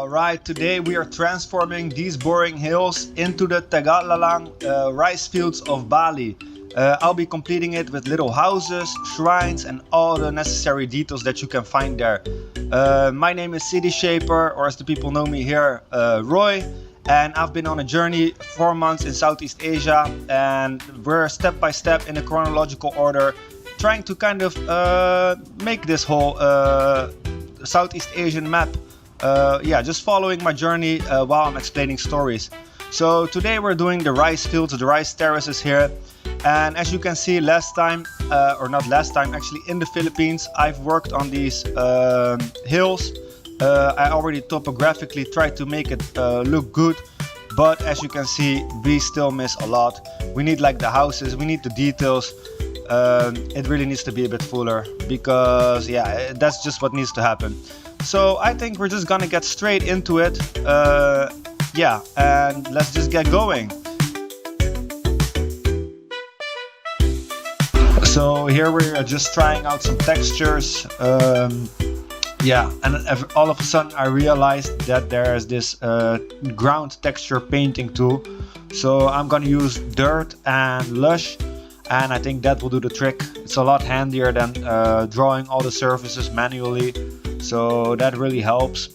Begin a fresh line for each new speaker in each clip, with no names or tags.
Alright, today we are transforming these boring hills into the Tegallalang rice fields of Bali. I'll be completing it with little houses, shrines and all the necessary details that you can find there. My name is City Shaper, or as the people know me here, Roy. And I've been on a journey 4 months in Southeast Asia, and we're step by step in a chronological order trying to kind of make this whole Southeast Asian map. Just following my journey while I'm explaining stories. So today we're doing the rice fields, the rice terraces here. And as you can see, last time, or not last time, actually in the Philippines, I've worked on these hills. I already topographically tried to make it look good, but as you can see, we still miss a lot. We need like the houses, we need the details. It really needs to be a bit fuller because yeah, that's just what needs to happen. So I think we're just gonna get straight into it. And let's just get going. So here we're just trying out some textures. And all of a sudden I realized that there's this ground texture painting tool. So I'm gonna use dirt and lush, and I think that will do the trick. It's a lot handier than drawing all the surfaces manually, so that really helps.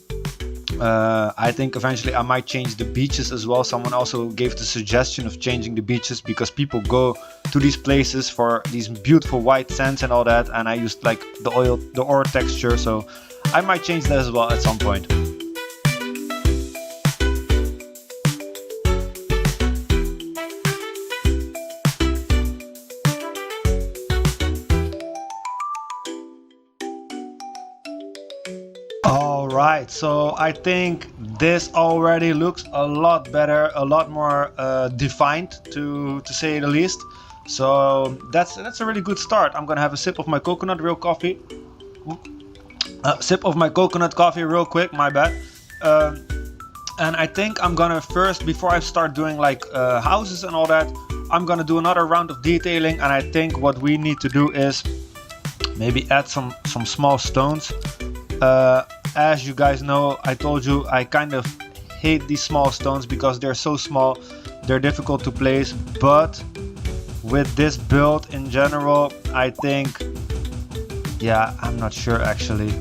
I think eventually I might change the beaches as well. Someone also gave the suggestion of changing the beaches because people go to these places for these beautiful white sands and all that, and I used like the ore texture, so I might change that as well at some point. Alright, so I think this already looks a lot better, a lot more defined to say the least. So that's a really good start. I'm gonna have a sip of my coconut coffee real quick, my bad. And I think I'm gonna first, before I start doing like houses and all that, I'm gonna do another round of detailing. And I think what we need to do is maybe add some small stones. As you guys know, I told you I kind of hate these small stones because they're so small, they're difficult to place. But with this build in general, I think, yeah, I'm not sure actually.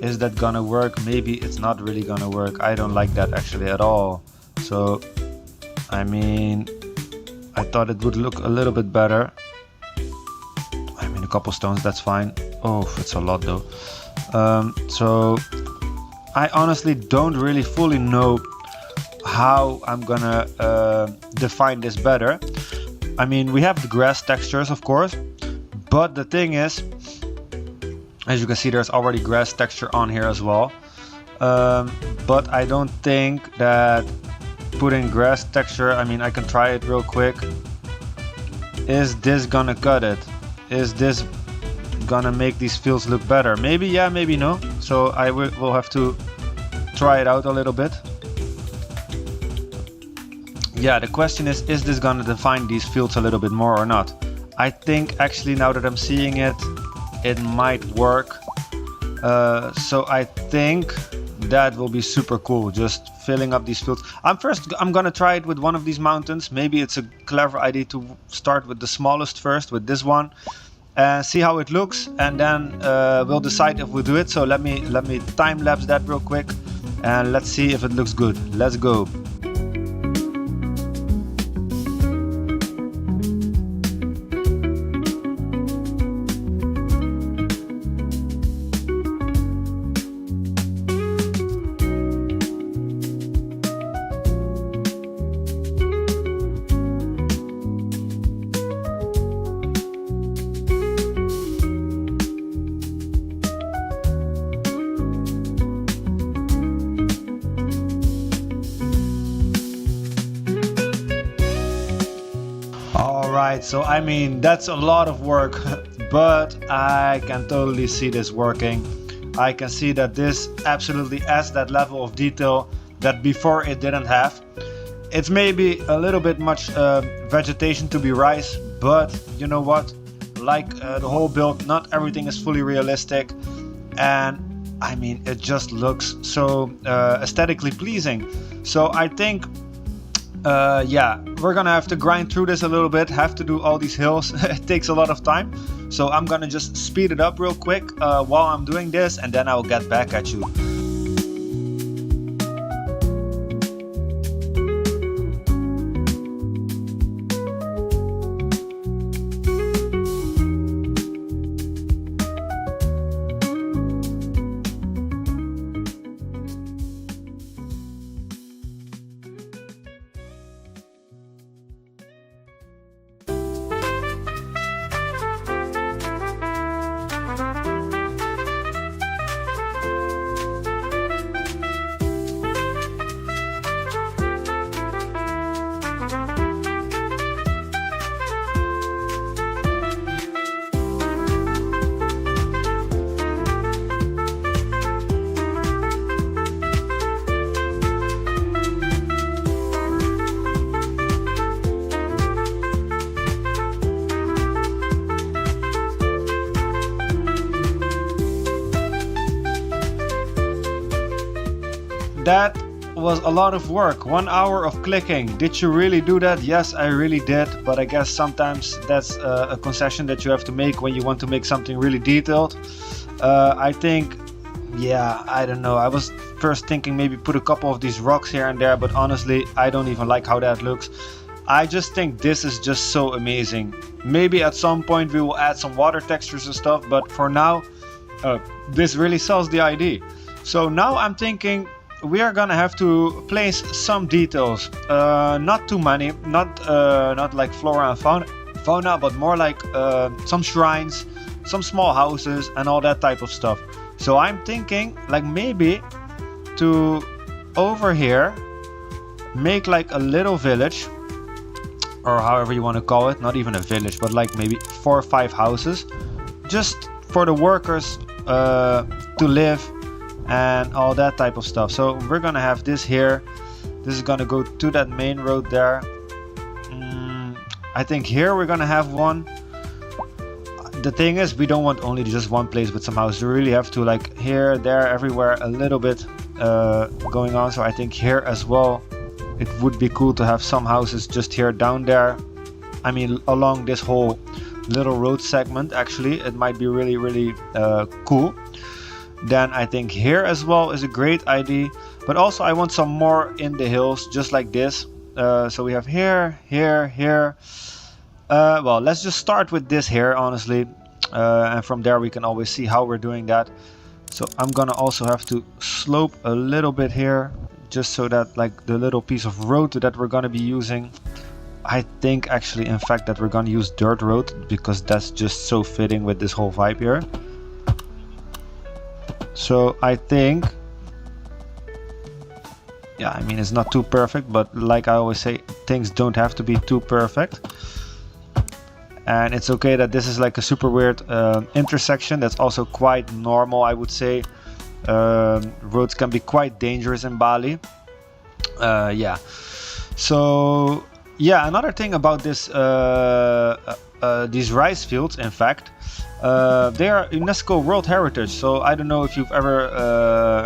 Is that gonna work? Maybe it's not really gonna work. I don't like that actually at all. So, I mean, I thought it would look a little bit better. I mean, a couple stones, that's fine. Oh, it's a lot though. So I honestly don't really fully know how I'm gonna define this better. I mean, we have the grass textures, of course, but the thing is, as you can see, there's already grass texture on here as well. But I don't think that putting grass texture, I mean, I can try it real quick. Is this gonna cut it? Is this gonna make these fields look better? Maybe yeah, maybe no. So I will have to try it out a little bit. Yeah, the question is this gonna define these fields a little bit more or not? I think actually now that I'm seeing it, it might work. So I think that will be super cool, just filling up these fields. I'm gonna try it with one of these mountains. Maybe it's a clever idea to start with the smallest first, with this one, and see how it looks, and then we'll decide if we'll do it. So let me time lapse that real quick, and let's see if it looks good. Let's go. Alright, so I mean, that's a lot of work, but I can totally see this working. I can see that this absolutely adds that level of detail that before it didn't have. It's maybe a little bit much vegetation to be rice, but you know what? Like the whole build, not everything is fully realistic, and I mean, it just looks so aesthetically pleasing. So I think yeah, we're gonna have to grind through this a little bit, have to do all these hills. It takes a lot of time, so I'm gonna just speed it up real quick while I'm doing this, and then I'll get back at you. That was a lot of work. 1 hour of clicking. Did you really do that? Yes, I really did, but I guess sometimes that's a concession that you have to make when you want to make something really detailed. I think, yeah, I don't know. I was first thinking maybe put a couple of these rocks here and there, but honestly, I don't even like how that looks. I just think this is just so amazing. Maybe at some point we will add some water textures and stuff, but for now, this really sells the idea. So now I'm thinking we are gonna have to place some details, not too many, not like flora and fauna, but more like some shrines, some small houses and all that type of stuff. So I'm thinking like maybe to over here make like a little village, or however you want to call it, not even a village, but like maybe 4 or 5 houses just for the workers to live and all that type of stuff. So we're gonna have this here. This is gonna go to that main road there. I think here we're gonna have one. The thing is, we don't want only just one place with some houses. We really have to like here, there, everywhere a little bit going on. So I think here as well it would be cool to have some houses just here down there. I mean along this whole little road segment. Actually it might be really cool. Then I think here as well is a great idea, but also I want some more in the hills just like this. So we have here. Well, let's just start with this here, honestly, and from there we can always see how we're doing that. So I'm gonna also have to slope a little bit here, just so that like the little piece of road that we're gonna be using, I think actually in fact that we're gonna use dirt road, because that's just so fitting with this whole vibe here. So I think, yeah, I mean it's not too perfect, but like I always say, things don't have to be too perfect. And it's okay that this is like a super weird intersection. That's also quite normal, I would say. Roads can be quite dangerous in Bali. Yeah. So yeah, another thing about this these rice fields, in fact, they are UNESCO World Heritage. So I don't know if you've ever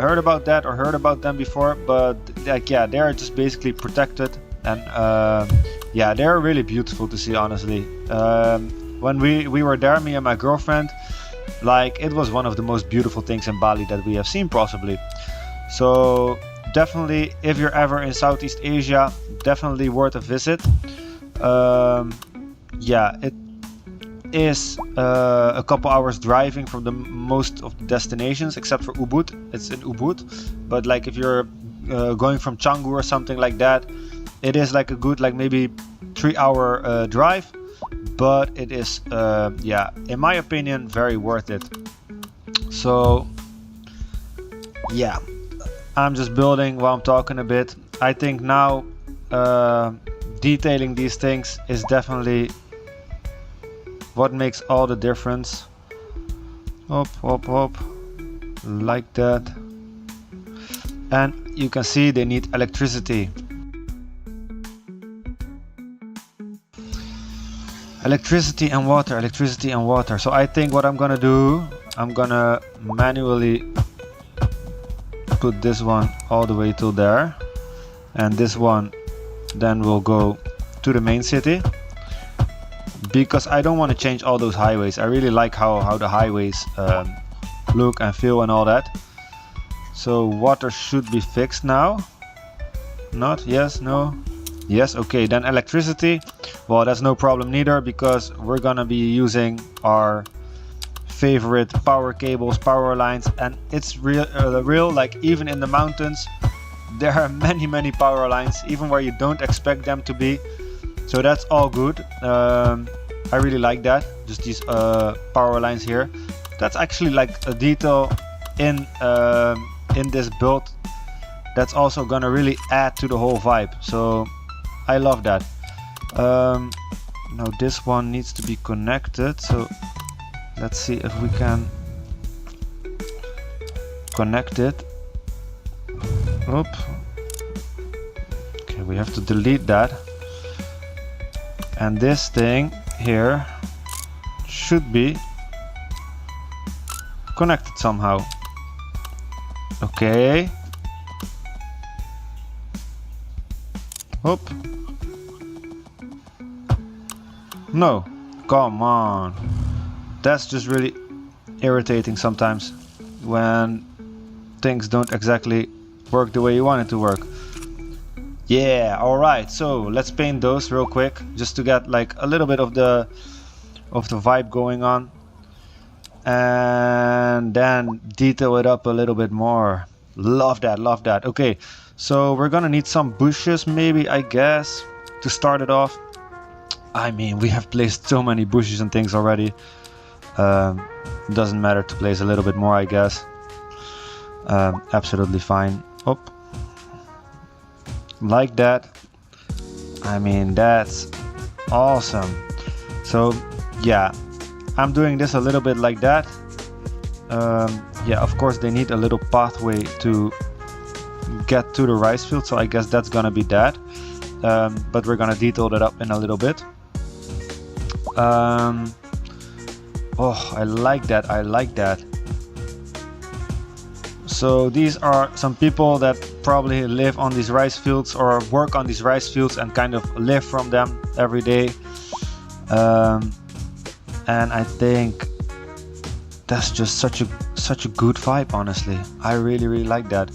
heard about that or heard about them before, but like, yeah, they are just basically protected, and yeah, they're really beautiful to see, honestly. When we were there, me and my girlfriend, like, it was one of the most beautiful things in Bali that we have seen, possibly. So definitely, if you're ever in Southeast Asia, definitely worth a visit. Yeah, it is a couple hours driving from the most of the destinations, except for Ubud. It's in Ubud, but like if you're going from Canggu or something like that, it is like a good, like maybe 3-hour drive, but it is yeah, in my opinion, very worth it. So yeah, I'm just building while I'm talking a bit. I think now detailing these things is definitely what makes all the difference. Hop, hop, hop, like that. And you can see they need electricity. Electricity and water, electricity and water. So I think what I'm gonna do, I'm gonna manually put this one all the way till there, and this one then will go to the main city, because I don't want to change all those highways. I really like how the highways look and feel and all that. So water should be fixed now. Not? Yes? No? Yes? Okay, then electricity, well, that's no problem neither, because we're gonna be using our favorite power cables, power lines, and it's real, like even in the mountains there are many power lines, even where you don't expect them to be. So that's all good. I really like that, just these power lines here. That's actually like a detail in this build that's also gonna really add to the whole vibe, so I love that. Now this one needs to be connected, so let's see if we can connect it. Oop. Okay, we have to delete that. And this thing here should be connected somehow. Okay. Oop. No, come on. That's just really irritating sometimes when things don't exactly work the way you want it to work. Yeah, alright, so let's paint those real quick, just to get like a little bit of the vibe going on, and then detail it up a little bit more. Love that, love that. Okay, so we're gonna need some bushes maybe, I guess, to start it off. I mean, we have placed so many bushes and things already. Doesn't matter to place a little bit more, I guess. Absolutely fine. Up. Like that. I mean, that's awesome. So yeah, I'm doing this a little bit like that. Yeah, of course they need a little pathway to get to the rice field, so I guess that's gonna be that. But we're gonna detail that up in a little bit. Oh, I like that, I like that. So these are some people that probably live on these rice fields or work on these rice fields and kind of live from them every day. And I think that's just such a good vibe, honestly. I really like that.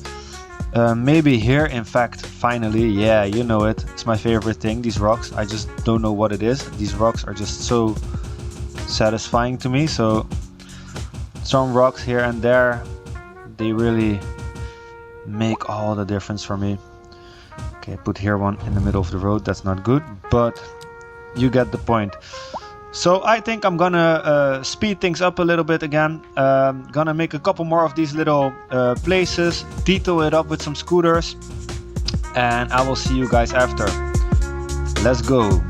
Maybe here, in fact, finally, yeah, you know it, it's my favorite thing, these rocks. I just don't know what it is. These rocks are just so satisfying to me. So some rocks here and there, they really make all the difference for me. Okay, put here one in the middle of the road. That's not good, but you get the point. So I think I'm gonna speed things up a little bit again. Gonna make a couple more of these little places, detail it up with some scooters, and I will see you guys after. Let's go.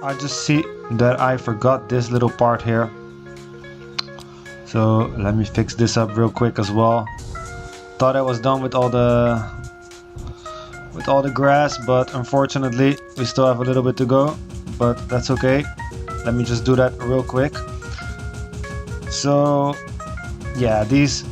I just see that I forgot this little part here, so let me fix this up real quick as well. Thought I was done with all the grass, but unfortunately we still have a little bit to go, but that's okay. Let me just do that real quick. So yeah, these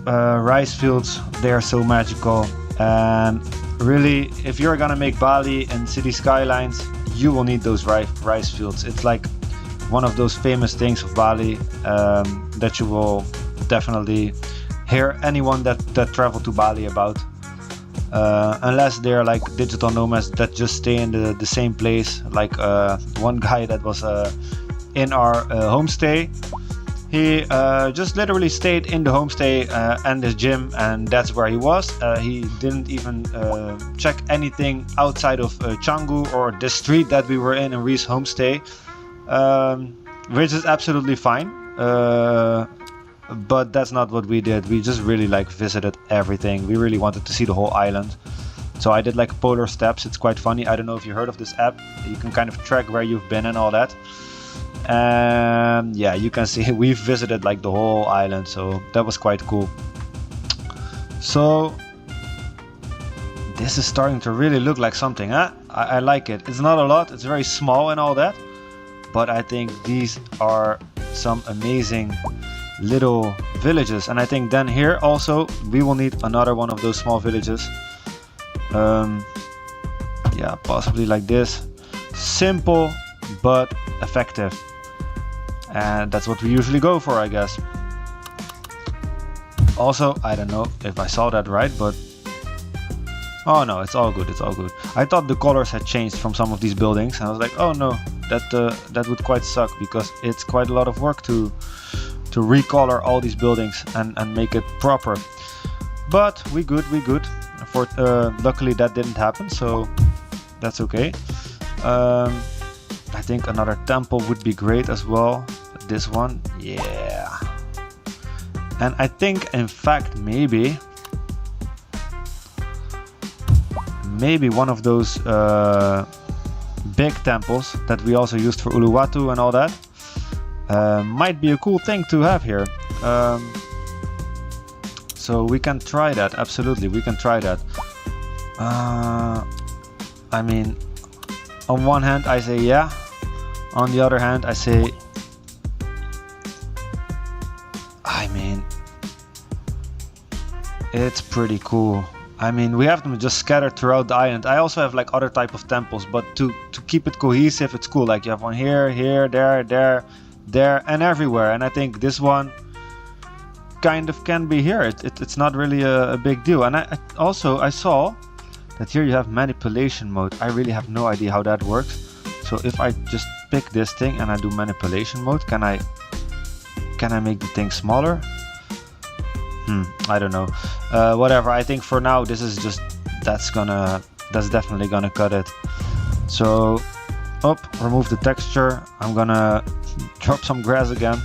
rice fields, they are so magical. And really, if you're gonna make Bali and city skylines, you will need those rice fields. It's like one of those famous things of Bali that you will definitely hear anyone that travel to Bali about, unless they're like digital nomads that just stay in the same place. Like one guy that was in our homestay, he just literally stayed in the homestay and his gym, and that's where he was. He didn't even check anything outside of Canggu or the street that we were in Ree's homestay, which is absolutely fine. But that's not what we did. We just really like visited everything. We really wanted to see the whole island. So I did like polar steps. It's quite funny. I don't know if you heard of this app. You can kind of track where you've been and all that. And yeah, you can see we've visited like the whole island, so that was quite cool. So this is starting to really look like something, huh? I like it. It's not a lot, it's very small and all that, but I think these are some amazing little villages. And I think then here also we will need another one of those small villages. Yeah, possibly like this. Simple but effective, and that's what we usually go for, I guess. Also, I don't know if I saw that right, but oh no, it's all good, it's all good. I thought the colors had changed from some of these buildings, and I was like, oh no, that would quite suck, because it's quite a lot of work to recolor all these buildings and make it proper. But we good. For luckily that didn't happen, so that's okay. I think another temple would be great as well. This one, yeah. And I think, in fact, maybe one of those big temples that we also used for Uluwatu and all that might be a cool thing to have here. So we can try that. Absolutely, we can try that. I mean, on one hand I say yeah, on the other hand I say, I mean, it's pretty cool. I mean, we have them just scattered throughout the island. I also have like other type of temples, but to keep it cohesive, it's cool. Like you have one here, there and everywhere. And I think this one kind of can be here. It's not really a big deal. And I also saw that here you have manipulation mode. I really have no idea how that works. So if I just pick this thing and I do manipulation mode, can I make the thing smaller? I don't know. Whatever. I think for now this is just that's definitely gonna cut it. So remove the texture. I'm gonna drop some grass again.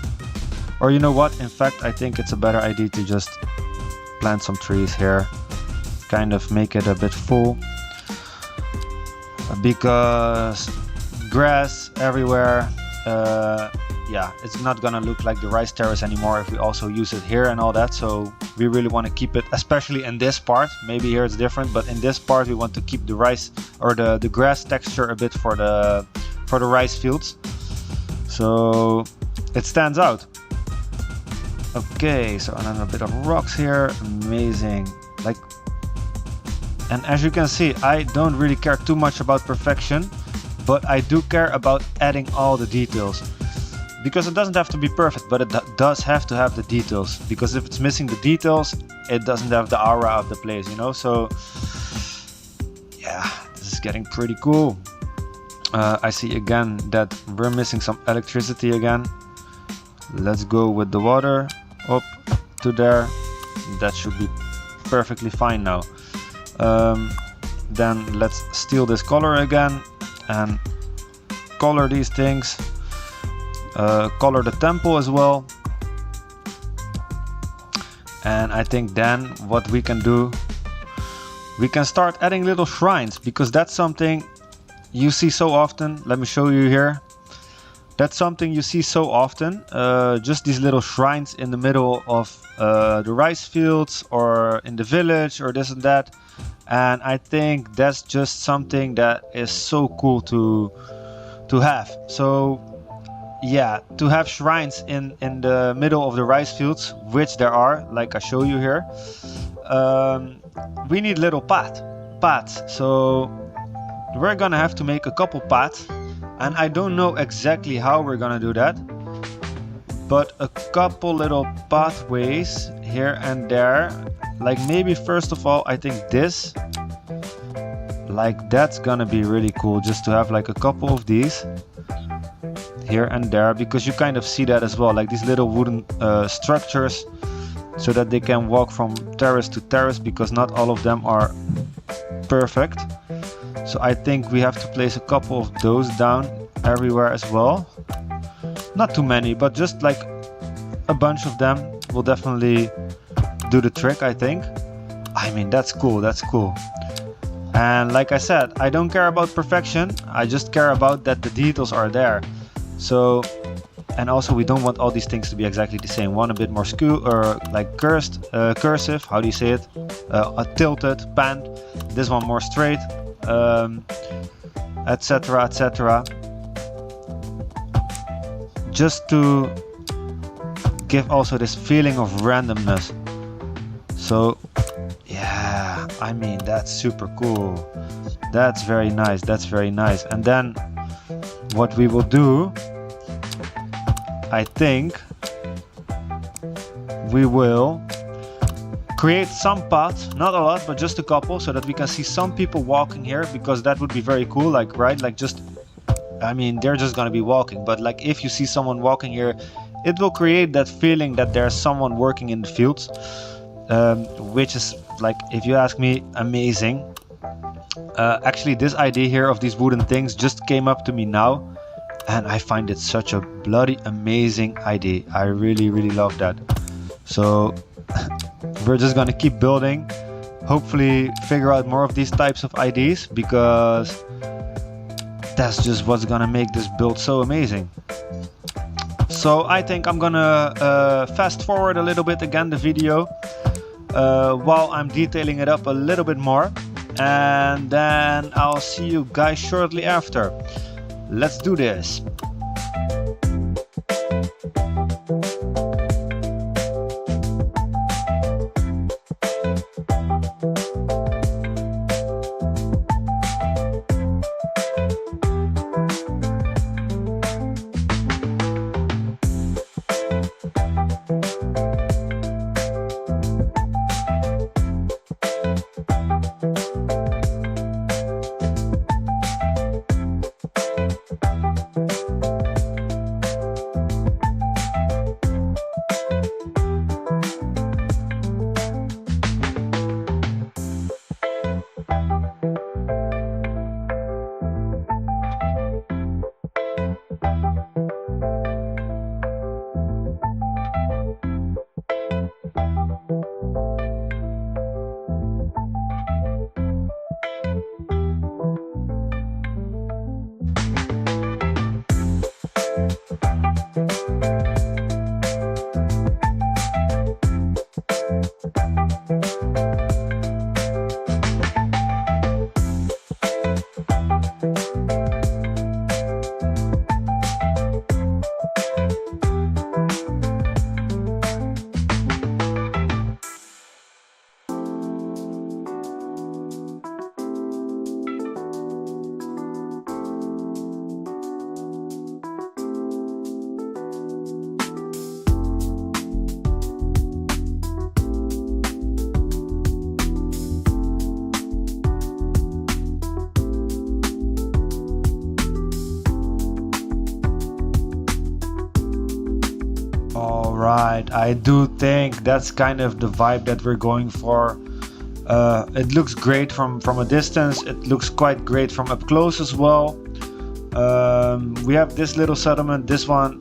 Or you know what? In fact, I think it's a better idea to just plant some trees here. Kind of make it a bit full. Because grass everywhere, yeah, it's not gonna look like the rice terrace anymore if we also use it here and all that. So we really want to keep it, especially in this part. Maybe here it's different, but in this part we want to keep the rice or the grass texture a bit for the rice fields, so it stands out. Okay, so and then a bit of rocks here. Amazing. Like, and as you can see, I don't really care too much about perfection, but I do care about adding all the details. Because it doesn't have to be perfect, but it does have to have the details. Because if it's missing the details, it doesn't have the aura of the place, you know? So, yeah, this is getting pretty cool. I see again that we're missing some electricity again. Let's go with the water up to there. That should be perfectly fine now. Then let's steal this color again and color these things. Color the temple as well. And I think then what we can do, we can start adding little shrines, because that's something you see so often. Let me show you here. That's something you see so often, just these little shrines in the middle of the rice fields or in the village or this and that. And I think that's just something that is so cool to have. So yeah, to have shrines in the middle of the rice fields, which there are, like I show you here, we need little paths. So we're gonna have to make a couple paths, and I don't know exactly how we're gonna do that, but a couple little pathways here and there. Like maybe first of all, I think this, like that's gonna be really cool, just to have like a couple of these here and there, because you kind of see that as well, like these little wooden structures, so that they can walk from terrace to terrace, because not all of them are perfect. So I think we have to place a couple of those down everywhere as well. Not too many, but just like a bunch of them will definitely do the trick, I think. I mean, that's cool, that's cool. And like I said, I don't care about perfection, I just care about that the details are there. So, and also we don't want all these things to be exactly the same. One a bit more skew, or like cursive, how do you say it? Tilted, panned. This one more straight, etc, etc. Just to give also this feeling of randomness. So yeah, I mean, that's super cool. That's very nice, that's very nice. And then what we will do, I think we will create some paths, not a lot, but just a couple, so that we can see some people walking here, because that would be very cool. Like, right, like just, I mean, they're just gonna be walking, but like if you see someone walking here, it will create that feeling that there's someone working in the fields, which is, like, if you ask me, amazing. Actually, this idea here of these wooden things just came up to me now, and I find it such a bloody amazing idea. I really, really love that. So we're just gonna keep building, hopefully figure out more of these types of ideas, because that's just what's gonna make this build so amazing. So I think I'm gonna fast forward a little bit again the video while I'm detailing it up a little bit more, and then I'll see you guys shortly after. Let's do this. Alright, I do think that's kind of the vibe that we're going for. It looks great from a distance, it looks quite great from up close as well. We have this little settlement, this one,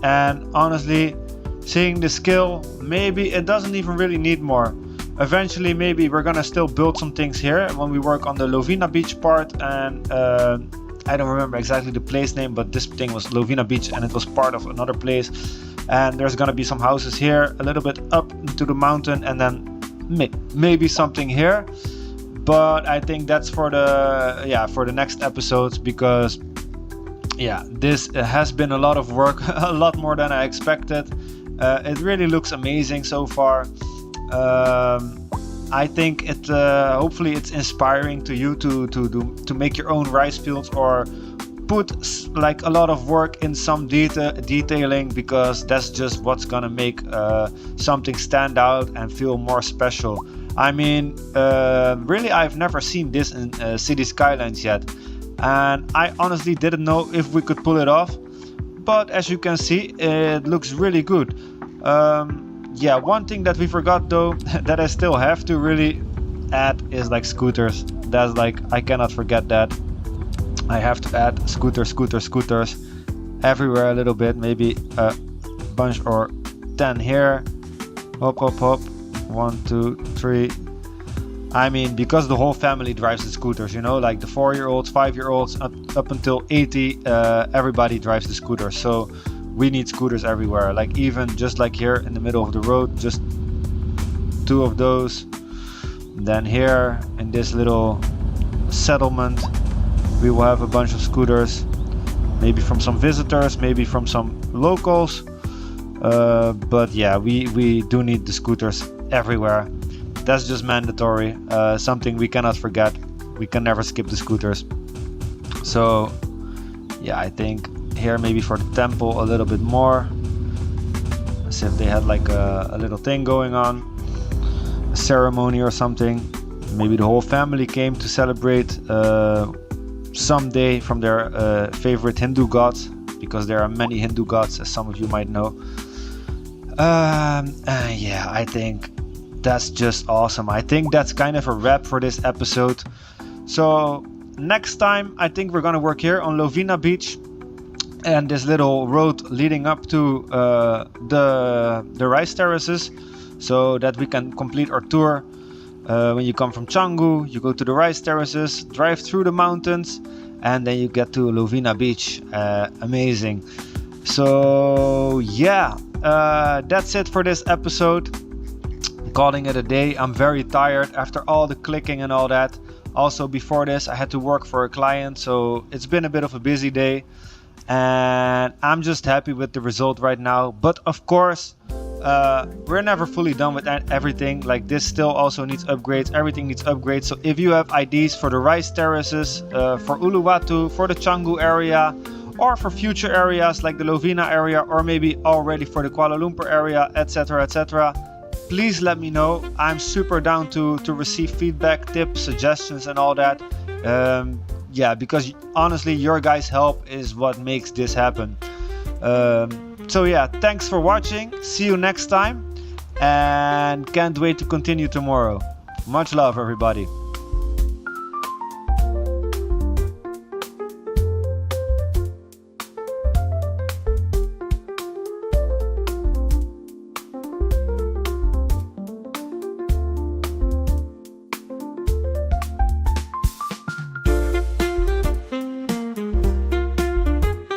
and honestly, seeing the scale, maybe it doesn't even really need more. Eventually maybe we're gonna still build some things here when we work on the Lovina beach part, and I don't remember exactly the place name, but this thing was Lovina beach and it was part of another place. And there's gonna be some houses here a little bit up into the mountain, and then maybe something here. But I think that's for the next episodes, because yeah, this has been a lot of work, a lot more than I expected. It really looks amazing so far. I think it hopefully it's inspiring to you to make your own rice fields, or put like a lot of work in some detailing, because that's just what's gonna make something stand out and feel more special. I mean, really, I've never seen this in City Skylines yet, and I honestly didn't know if we could pull it off, but as you can see, it looks really good. Yeah, one thing that we forgot though, that I still have to really add, is like scooters. That's like, I cannot forget that. I have to add scooters everywhere a little bit, maybe a bunch or 10 here. Hop, hop, hop. 1, 2, 3. I mean, because the whole family drives the scooters, you know, like the 4-year-olds, 5-year-olds, up until 80, everybody drives the scooters. So we need scooters everywhere, like even just like here in the middle of the road, just 2 of those. Then here in this little settlement, we will have a bunch of scooters, maybe from some visitors, maybe from some locals, but yeah, we do need the scooters everywhere. That's just mandatory, something we cannot forget. We can never skip the scooters. So yeah, I think here maybe for the temple a little bit more, as if they had like a little thing going on, a ceremony or something. Maybe the whole family came to celebrate someday from their favorite Hindu gods, because there are many Hindu gods, as some of you might know. Yeah, I think that's just awesome. I think that's kind of a wrap for this episode. So next time, I think we're gonna work here on Lovina Beach and this little road leading up to the rice terraces, so that we can complete our tour. When you come from Canggu, you go to the rice terraces, drive through the mountains, and then you get to Lovina Beach. Amazing. So yeah, that's it for this episode. Calling it a day. I'm very tired after all the clicking and all that. Also, before this, I had to work for a client, so it's been a bit of a busy day, and I'm just happy with the result right now. But of course, we're never fully done with everything. Like, this still also needs upgrades. Everything needs upgrades. So if you have ideas for the rice terraces, for Uluwatu, for the Canggu area, or for future areas like the Lovina area, or maybe already for the Kuala Lumpur area, etc., etc., please let me know. I'm super down to receive feedback, tips, suggestions, and all that. Yeah, because honestly, your guys' help is what makes this happen. So yeah, thanks for watching. See you next time, and can't wait to continue tomorrow. Much love, everybody.